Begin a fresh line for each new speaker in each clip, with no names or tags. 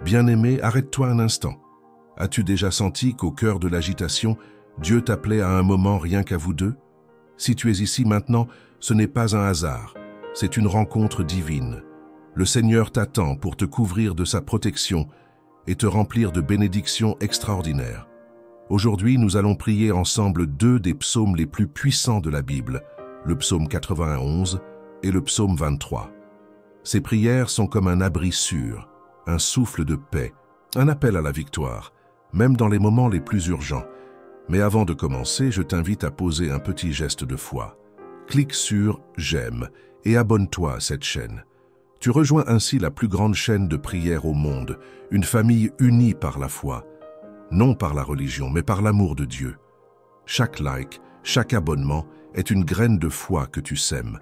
Bien-aimé, arrête-toi un instant. As-tu déjà senti qu'au cœur de l'agitation, Dieu t'appelait à un moment rien qu'à vous deux? Si tu es ici maintenant, ce n'est pas un hasard, c'est une rencontre divine. Le Seigneur t'attend pour te couvrir de sa protection et te remplir de bénédictions extraordinaires. Aujourd'hui, nous allons prier ensemble deux des psaumes les plus puissants de la Bible, le psaume 91 et le psaume 23. Ces prières sont comme un abri sûr, un souffle de paix, un appel à la victoire, même dans les moments les plus urgents. Mais avant de commencer, je t'invite à poser un petit geste de foi. Clique sur « J'aime » et abonne-toi à cette chaîne. Tu rejoins ainsi la plus grande chaîne de prière au monde, une famille unie par la foi, non par la religion, mais par l'amour de Dieu. Chaque like, chaque abonnement est une graine de foi que tu sèmes.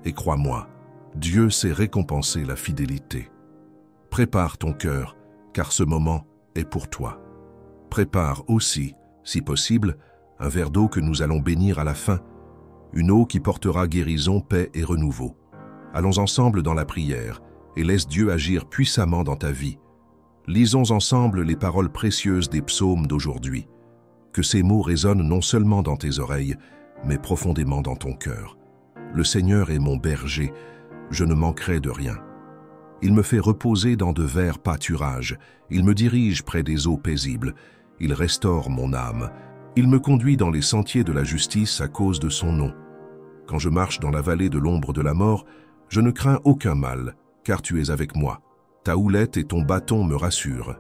Et crois-moi, Dieu sait récompenser la fidélité. Prépare ton cœur, car ce moment est pour toi. Prépare aussi, si possible, un verre d'eau que nous allons bénir à la fin, une eau qui portera guérison, paix et renouveau. Allons ensemble dans la prière et laisse Dieu agir puissamment dans ta vie. Lisons ensemble les paroles précieuses des psaumes d'aujourd'hui. Que ces mots résonnent non seulement dans tes oreilles, mais profondément dans ton cœur. Le Seigneur est mon berger, je ne manquerai de rien. Il me fait reposer dans de verts pâturages, il me dirige près des eaux paisibles, il restaure mon âme, il me conduit dans les sentiers de la justice à cause de son nom. Quand je marche dans la vallée de l'ombre de la mort, je ne crains aucun mal, car tu es avec moi. Ta houlette et ton bâton me rassurent.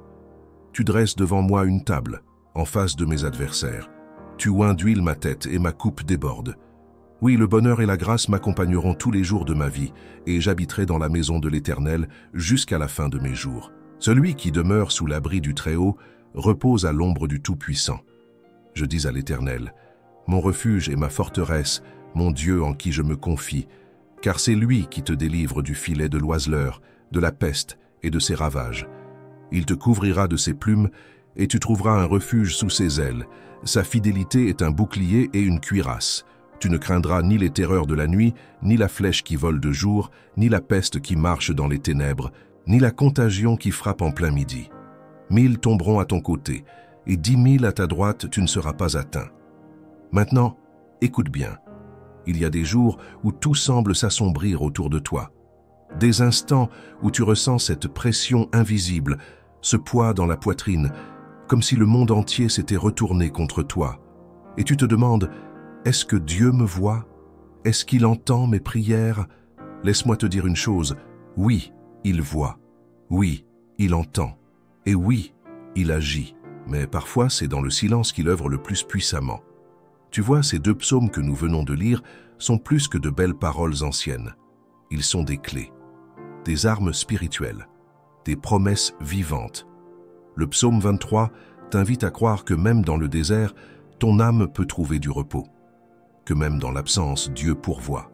Tu dresses devant moi une table, en face de mes adversaires. Tu oins d'huile ma tête et ma coupe déborde. Oui, le bonheur et la grâce m'accompagneront tous les jours de ma vie, et j'habiterai dans la maison de l'Éternel jusqu'à la fin de mes jours. Celui qui demeure sous l'abri du Très-Haut repose à l'ombre du Tout-Puissant. Je dis à l'Éternel, mon refuge et ma forteresse, mon Dieu en qui je me confie, car c'est lui qui te délivre du filet de l'oiseleur, de la peste et de ses ravages. Il te couvrira de ses plumes, et tu trouveras un refuge sous ses ailes. Sa fidélité est un bouclier et une cuirasse. Tu ne craindras ni les terreurs de la nuit, ni la flèche qui vole de jour, ni la peste qui marche dans les ténèbres, ni la contagion qui frappe en plein midi. 1000 tomberont à ton côté, et 10 000 à ta droite, tu ne seras pas atteint. Maintenant, écoute bien. Il y a des jours où tout semble s'assombrir autour de toi. Des instants où tu ressens cette pression invisible, ce poids dans la poitrine, comme si le monde entier s'était retourné contre toi. Et tu te demandes, est-ce que Dieu me voit? Est-ce qu'il entend mes prières? Laisse-moi te dire une chose, oui, il voit. Oui, il entend. Et oui, il agit. Mais parfois, c'est dans le silence qu'il œuvre le plus puissamment. Tu vois, ces deux psaumes que nous venons de lire sont plus que de belles paroles anciennes. Ils sont des clés, des armes spirituelles, des promesses vivantes. Le psaume 23 t'invite à croire que même dans le désert, ton âme peut trouver du repos, que même dans l'absence, Dieu pourvoit,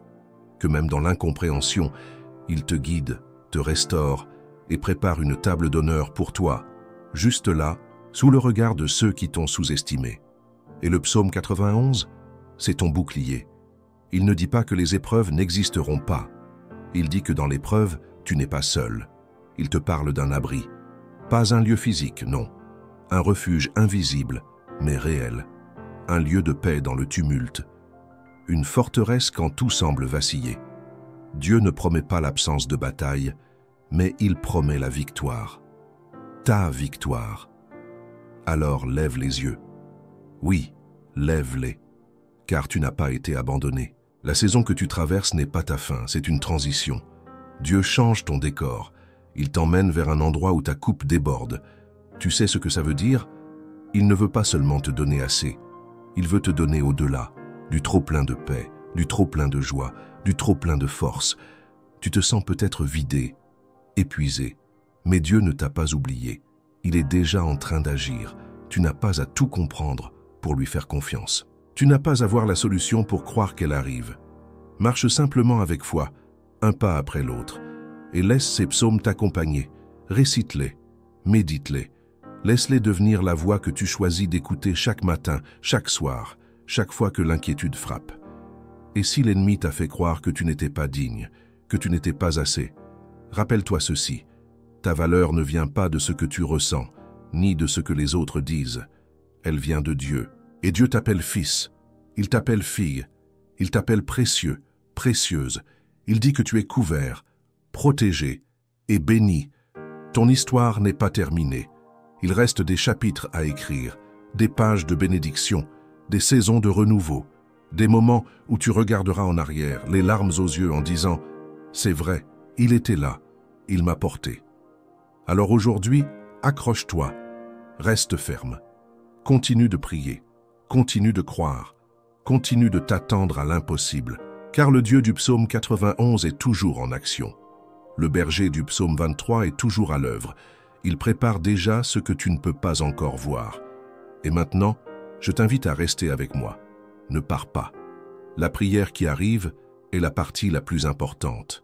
que même dans l'incompréhension, il te guide, te restaure et prépare une table d'honneur pour toi, juste là, sous le regard de ceux qui t'ont sous-estimé. Et le psaume 91, c'est ton bouclier. Il ne dit pas que les épreuves n'existeront pas. Il dit que dans l'épreuve, tu n'es pas seul. Il te parle d'un abri. Pas un lieu physique, non. Un refuge invisible, mais réel. Un lieu de paix dans le tumulte. Une forteresse quand tout semble vaciller. Dieu ne promet pas l'absence de bataille, mais il promet la victoire. Ta victoire. Alors lève les yeux. Oui, lève-les, car tu n'as pas été abandonné. La saison que tu traverses n'est pas ta fin, c'est une transition. Dieu change ton décor. Il t'emmène vers un endroit où ta coupe déborde. Tu sais ce que ça veut dire? Il ne veut pas seulement te donner assez. Il veut te donner au-delà, du trop-plein de paix, du trop-plein de joie, du trop-plein de force. Tu te sens peut-être vidé, épuisé, mais Dieu ne t'a pas oublié. Il est déjà en train d'agir. Tu n'as pas à tout comprendre pour lui faire confiance. Tu n'as pas à voir la solution pour croire qu'elle arrive. Marche simplement avec foi, un pas après l'autre, et laisse ces psaumes t'accompagner. Récite-les, médite-les. Laisse-les devenir la voix que tu choisis d'écouter chaque matin, chaque soir, chaque fois que l'inquiétude frappe. Et si l'ennemi t'a fait croire que tu n'étais pas digne, que tu n'étais pas assez, rappelle-toi ceci. Ta valeur ne vient pas de ce que tu ressens, ni de ce que les autres disent. Elle vient de Dieu. Et Dieu t'appelle fils, il t'appelle fille, il t'appelle précieux, précieuse. Il dit que tu es couvert, protégé et béni. Ton histoire n'est pas terminée. Il reste des chapitres à écrire, des pages de bénédiction, des saisons de renouveau, des moments où tu regarderas en arrière, les larmes aux yeux en disant « C'est vrai, il était là, il m'a porté ». Alors aujourd'hui, accroche-toi, reste ferme, continue de prier, continue de croire, continue de t'attendre à l'impossible, car le Dieu du psaume 91 est toujours en action. Le berger du psaume 23 est toujours à l'œuvre. Il prépare déjà ce que tu ne peux pas encore voir. Et maintenant, je t'invite à rester avec moi. Ne pars pas. La prière qui arrive est la partie la plus importante.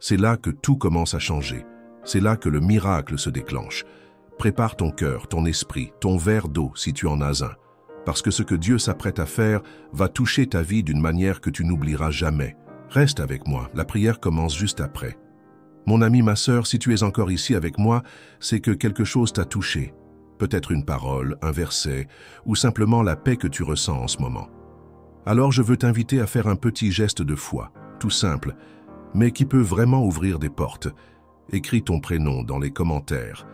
C'est là que tout commence à changer. C'est là que le miracle se déclenche. Prépare ton cœur, ton esprit, ton verre d'eau si tu en as un. Parce que ce que Dieu s'apprête à faire va toucher ta vie d'une manière que tu n'oublieras jamais. Reste avec moi, la prière commence juste après. Mon ami, ma sœur, si tu es encore ici avec moi, c'est que quelque chose t'a touché. Peut-être une parole, un verset, ou simplement la paix que tu ressens en ce moment. Alors je veux t'inviter à faire un petit geste de foi, tout simple, mais qui peut vraiment ouvrir des portes. Écris ton prénom dans les commentaires.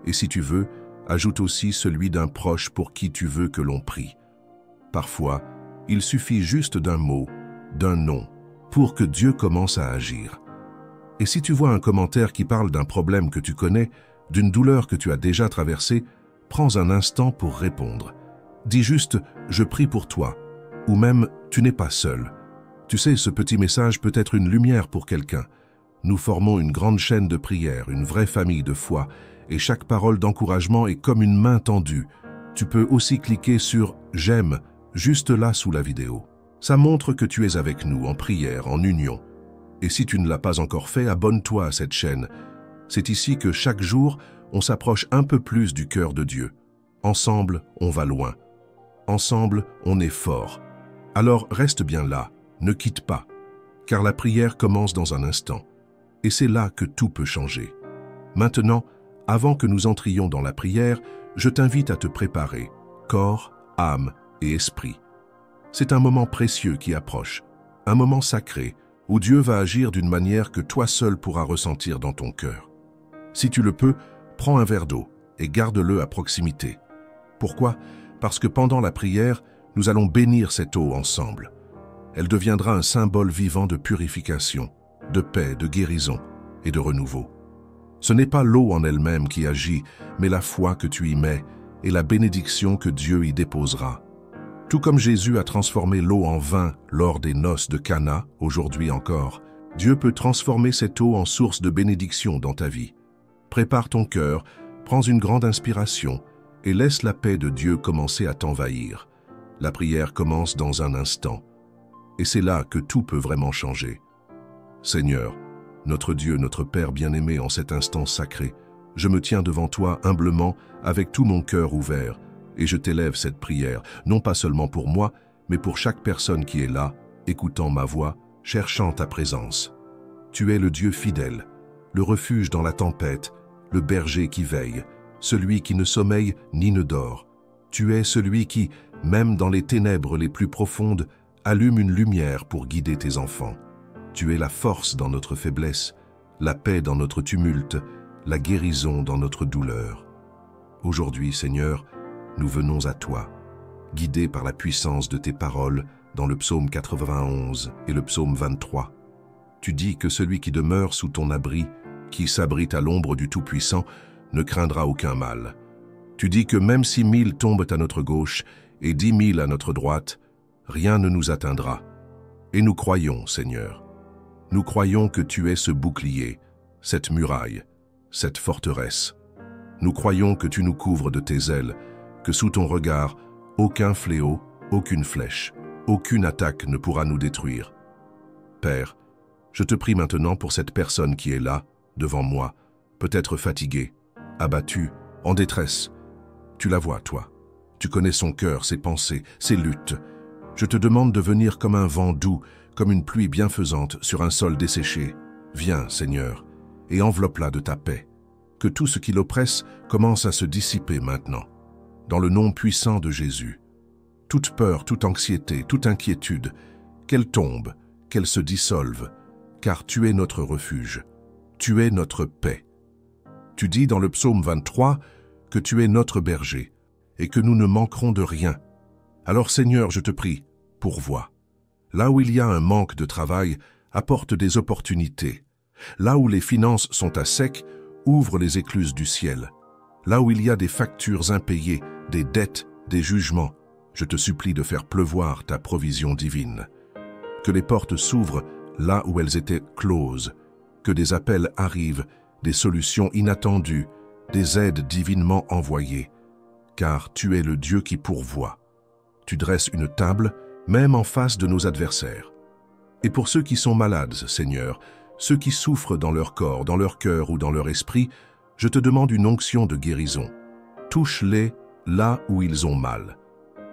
Et si tu veux, ajoute aussi celui d'un proche pour qui tu veux que l'on prie. Parfois, il suffit juste d'un mot, d'un nom, pour que Dieu commence à agir. Et si tu vois un commentaire qui parle d'un problème que tu connais, d'une douleur que tu as déjà traversée, prends un instant pour répondre. Dis juste « Je prie pour toi » ou même « Tu n'es pas seul ». Tu sais, ce petit message peut être une lumière pour quelqu'un. Nous formons une grande chaîne de prière, une vraie famille de foi, et chaque parole d'encouragement est comme une main tendue. Tu peux aussi cliquer sur « J'aime » juste là sous la vidéo. Ça montre que tu es avec nous en prière, en union. Et si tu ne l'as pas encore fait, abonne-toi à cette chaîne. C'est ici que chaque jour, on s'approche un peu plus du cœur de Dieu. Ensemble, on va loin. Ensemble, on est fort. Alors reste bien là, ne quitte pas, car la prière commence dans un instant. Et c'est là que tout peut changer. Maintenant, avant que nous entrions dans la prière, je t'invite à te préparer, corps, âme et esprit. C'est un moment précieux qui approche, un moment sacré, où Dieu va agir d'une manière que toi seul pourras ressentir dans ton cœur. Si tu le peux, prends un verre d'eau et garde-le à proximité. Pourquoi? Parce que pendant la prière, nous allons bénir cette eau ensemble. Elle deviendra un symbole vivant de purification, de paix, de guérison et de renouveau. Ce n'est pas l'eau en elle-même qui agit, mais la foi que tu y mets et la bénédiction que Dieu y déposera. Tout comme Jésus a transformé l'eau en vin lors des noces de Cana, aujourd'hui encore, Dieu peut transformer cette eau en source de bénédiction dans ta vie. Prépare ton cœur, prends une grande inspiration et laisse la paix de Dieu commencer à t'envahir. La prière commence dans un instant. Et c'est là que tout peut vraiment changer. Seigneur, notre Dieu, notre Père bien-aimé, en cet instant sacré, je me tiens devant toi humblement avec tout mon cœur ouvert, et je t'élève cette prière, non pas seulement pour moi, mais pour chaque personne qui est là, écoutant ma voix, cherchant ta présence. Tu es le Dieu fidèle, le refuge dans la tempête, le berger qui veille, celui qui ne sommeille ni ne dort. Tu es celui qui, même dans les ténèbres les plus profondes, allume une lumière pour guider tes enfants. Tu es la force dans notre faiblesse, la paix dans notre tumulte, la guérison dans notre douleur. Aujourd'hui, Seigneur, nous venons à toi, guidés par la puissance de tes paroles dans le psaume 91 et le psaume 23. Tu dis que celui qui demeure sous ton abri, qui s'abrite à l'ombre du Tout-Puissant, ne craindra aucun mal. Tu dis que même si 1000 tombent à notre gauche et 10 000 à notre droite, rien ne nous atteindra. Et nous croyons, Seigneur. Nous croyons que tu es ce bouclier, cette muraille, cette forteresse. Nous croyons que tu nous couvres de tes ailes, que sous ton regard, aucun fléau, aucune flèche, aucune attaque ne pourra nous détruire. Père, je te prie maintenant pour cette personne qui est là, devant moi, peut-être fatiguée, abattue, en détresse. Tu la vois, toi. Tu connais son cœur, ses pensées, ses luttes. Je te demande de venir comme un vent doux, comme une pluie bienfaisante sur un sol desséché. Viens, Seigneur, et enveloppe-la de ta paix. que tout ce qui l'oppresse commence à se dissiper maintenant. Dans le nom puissant de Jésus, toute peur, toute anxiété, toute inquiétude, qu'elle tombe, qu'elle se dissolve, car tu es notre refuge, tu es notre paix. Tu dis dans le psaume 23 que tu es notre berger et que nous ne manquerons de rien. Alors Seigneur, je te prie, pourvois. Là où il y a un manque de travail, apporte des opportunités. Là où les finances sont à sec, ouvre les écluses du ciel. Là où il y a des factures impayées, des dettes, des jugements, je te supplie de faire pleuvoir ta provision divine. Que les portes s'ouvrent là où elles étaient closes, que des appels arrivent, des solutions inattendues, des aides divinement envoyées, car tu es le Dieu qui pourvoit. Tu dresses une table, même en face de nos adversaires. Et pour ceux qui sont malades, Seigneur, ceux qui souffrent dans leur corps, dans leur cœur ou dans leur esprit, je te demande une onction de guérison. Touche-les là où ils ont mal.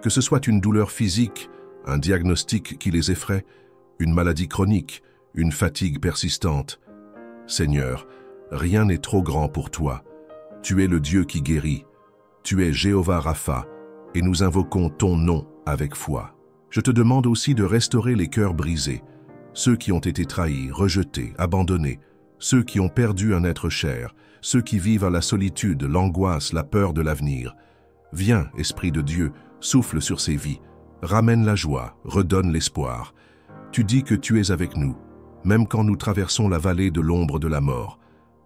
Que ce soit une douleur physique, un diagnostic qui les effraie, une maladie chronique, une fatigue persistante. Seigneur, rien n'est trop grand pour toi. Tu es le Dieu qui guérit. Tu es Jéhovah Rapha, et nous invoquons ton nom avec foi. Je te demande aussi de restaurer les cœurs brisés, ceux qui ont été trahis, rejetés, abandonnés, ceux qui ont perdu un être cher, ceux qui vivent à la solitude, l'angoisse, la peur de l'avenir. Viens, Esprit de Dieu, souffle sur ces vies, ramène la joie, redonne l'espoir. Tu dis que tu es avec nous, même quand nous traversons la vallée de l'ombre de la mort.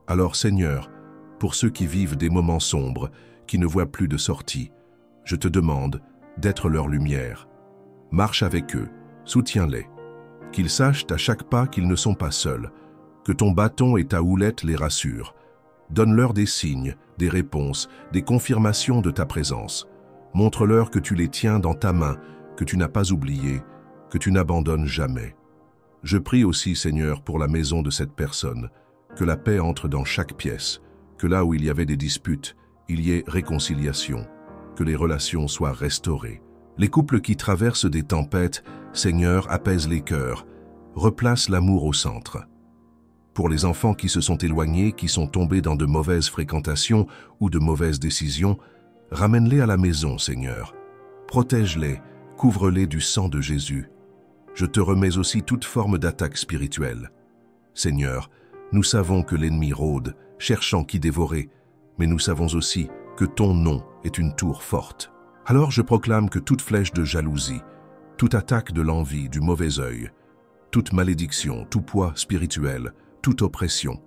Alors Seigneur, pour ceux qui vivent des moments sombres, qui ne voient plus de sortie, je te demande d'être leur lumière. Marche avec eux, soutiens-les. Qu'ils sachent à chaque pas qu'ils ne sont pas seuls, que ton bâton et ta houlette les rassurent. Donne-leur des signes, des réponses, des confirmations de ta présence. Montre-leur que tu les tiens dans ta main, que tu n'as pas oublié, que tu n'abandonnes jamais. Je prie aussi, Seigneur, pour la maison de cette personne, que la paix entre dans chaque pièce, que là où il y avait des disputes, il y ait réconciliation, que les relations soient restaurées. Les couples qui traversent des tempêtes, Seigneur, apaise les cœurs, replace l'amour au centre. Pour les enfants qui se sont éloignés, qui sont tombés dans de mauvaises fréquentations ou de mauvaises décisions, ramène-les à la maison, Seigneur. Protège-les, couvre-les du sang de Jésus. Je te remets aussi toute forme d'attaque spirituelle. Seigneur, nous savons que l'ennemi rôde, cherchant qui dévorer, mais nous savons aussi que ton nom est une tour forte. Alors je proclame que toute flèche de jalousie, toute attaque de l'envie, du mauvais œil, toute malédiction, tout poids spirituel, toute oppression,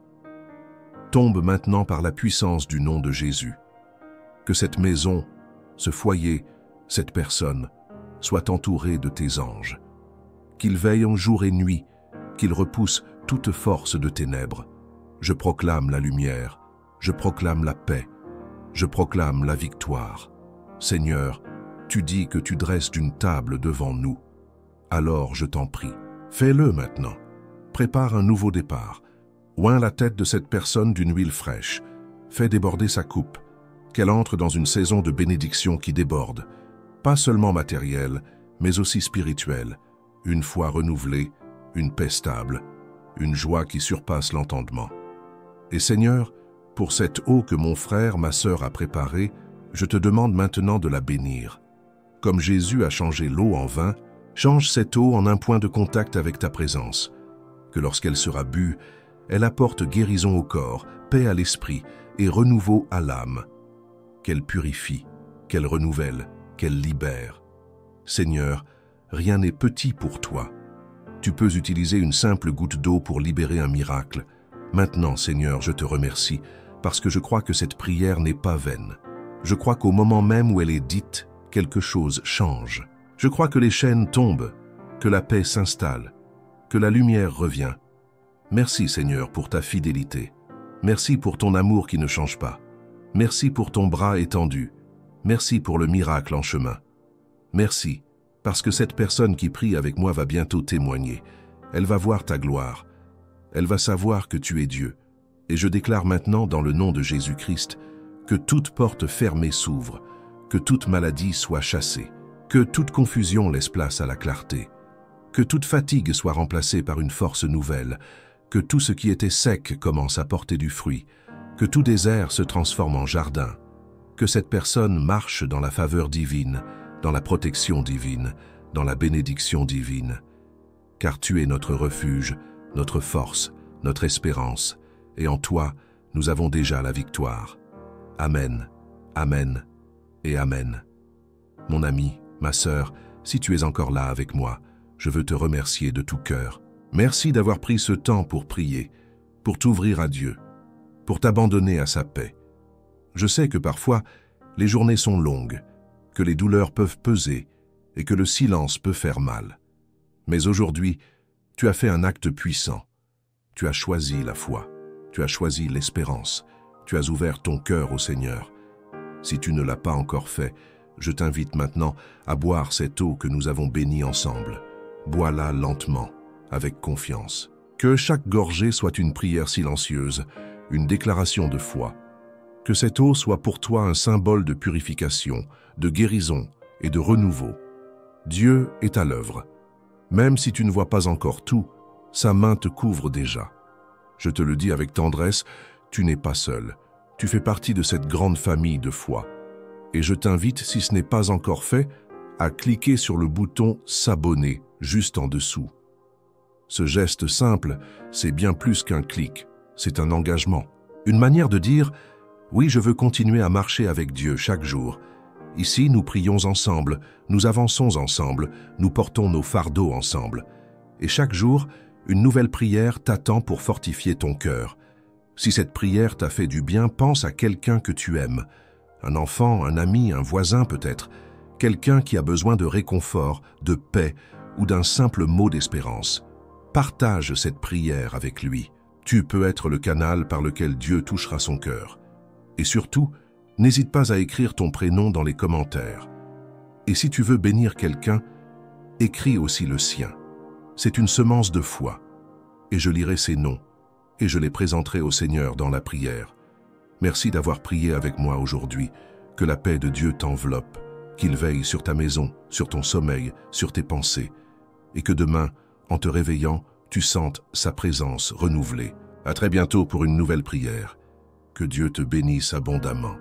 tombe maintenant par la puissance du nom de Jésus. Que cette maison, ce foyer, cette personne, soit entourée de tes anges. Qu'ils veillent en jour et nuit, qu'ils repoussent toute force de ténèbres. Je proclame la lumière, je proclame la paix, je proclame la victoire. Seigneur, tu dis que tu dresses une table devant nous. Alors je t'en prie, fais-le maintenant. Prépare un nouveau départ. Oins la tête de cette personne d'une huile fraîche. Fais déborder sa coupe. Qu'elle entre dans une saison de bénédiction qui déborde. Pas seulement matérielle, mais aussi spirituelle. Une foi renouvelée, une paix stable, une joie qui surpasse l'entendement. Et Seigneur, pour cette eau que mon frère, ma sœur a préparée, je te demande maintenant de la bénir. Comme Jésus a changé l'eau en vin, change cette eau en un point de contact avec ta présence. Que lorsqu'elle sera bue, elle apporte guérison au corps, paix à l'esprit et renouveau à l'âme. Qu'elle purifie, qu'elle renouvelle, qu'elle libère. Seigneur, rien n'est petit pour toi. Tu peux utiliser une simple goutte d'eau pour libérer un miracle. Maintenant, Seigneur, je te remercie, parce que je crois que cette prière n'est pas vaine. Je crois qu'au moment même où elle est dite, quelque chose change. Je crois que les chaînes tombent, que la paix s'installe, que la lumière revient. Merci, Seigneur, pour ta fidélité. Merci pour ton amour qui ne change pas. Merci pour ton bras étendu. Merci pour le miracle en chemin. Merci, parce que cette personne qui prie avec moi va bientôt témoigner. Elle va voir ta gloire. Elle va savoir que tu es Dieu. Et je déclare maintenant, dans le nom de Jésus-Christ, que toute porte fermée s'ouvre, que toute maladie soit chassée, que toute confusion laisse place à la clarté, que toute fatigue soit remplacée par une force nouvelle, que tout ce qui était sec commence à porter du fruit, Que tout désert se transforme en jardin. Que cette personne marche dans la faveur divine, dans la protection divine, dans la bénédiction divine. Car tu es notre refuge, notre force, notre espérance, et en toi, nous avons déjà la victoire. Amen, Amen et Amen. Mon ami, ma sœur, si tu es encore là avec moi, je veux te remercier de tout cœur. Merci d'avoir pris ce temps pour prier, pour t'ouvrir à Dieu, pour t'abandonner à sa paix. Je sais que parfois, les journées sont longues, que les douleurs peuvent peser et que le silence peut faire mal. Mais aujourd'hui, tu as fait un acte puissant. Tu as choisi la foi, tu as choisi l'espérance, tu as ouvert ton cœur au Seigneur. Si tu ne l'as pas encore fait, je t'invite maintenant à boire cette eau que nous avons bénie ensemble. Bois-la lentement, avec confiance. Que chaque gorgée soit une prière silencieuse, une déclaration de foi. Que cette eau soit pour toi un symbole de purification, de guérison et de renouveau. Dieu est à l'œuvre. Même si tu ne vois pas encore tout, sa main te couvre déjà. Je te le dis avec tendresse, tu n'es pas seul. Tu fais partie de cette grande famille de foi. Et je t'invite, si ce n'est pas encore fait, à cliquer sur le bouton « S'abonner » juste en dessous. Ce geste simple, c'est bien plus qu'un clic, c'est un engagement. Une manière de dire « Oui, je veux continuer à marcher avec Dieu chaque jour. Ici, nous prions ensemble, nous avançons ensemble, nous portons nos fardeaux ensemble. Et chaque jour, une nouvelle prière t'attend pour fortifier ton cœur. Si cette prière t'a fait du bien, pense à quelqu'un que tu aimes. Un enfant, un ami, un voisin peut-être. Quelqu'un qui a besoin de réconfort, de paix ou d'un simple mot d'espérance. Partage cette prière avec lui. Tu peux être le canal par lequel Dieu touchera son cœur. Et surtout, n'hésite pas à écrire ton prénom dans les commentaires. Et si tu veux bénir quelqu'un, écris aussi le sien. C'est une semence de foi. Et je lirai ses noms, et je les présenterai au Seigneur dans la prière. Merci d'avoir prié avec moi aujourd'hui. Que la paix de Dieu t'enveloppe, qu'il veille sur ta maison, sur ton sommeil, sur tes pensées, et que demain, en te réveillant, tu sentes sa présence renouvelée. À très bientôt pour une nouvelle prière. Que Dieu te bénisse abondamment.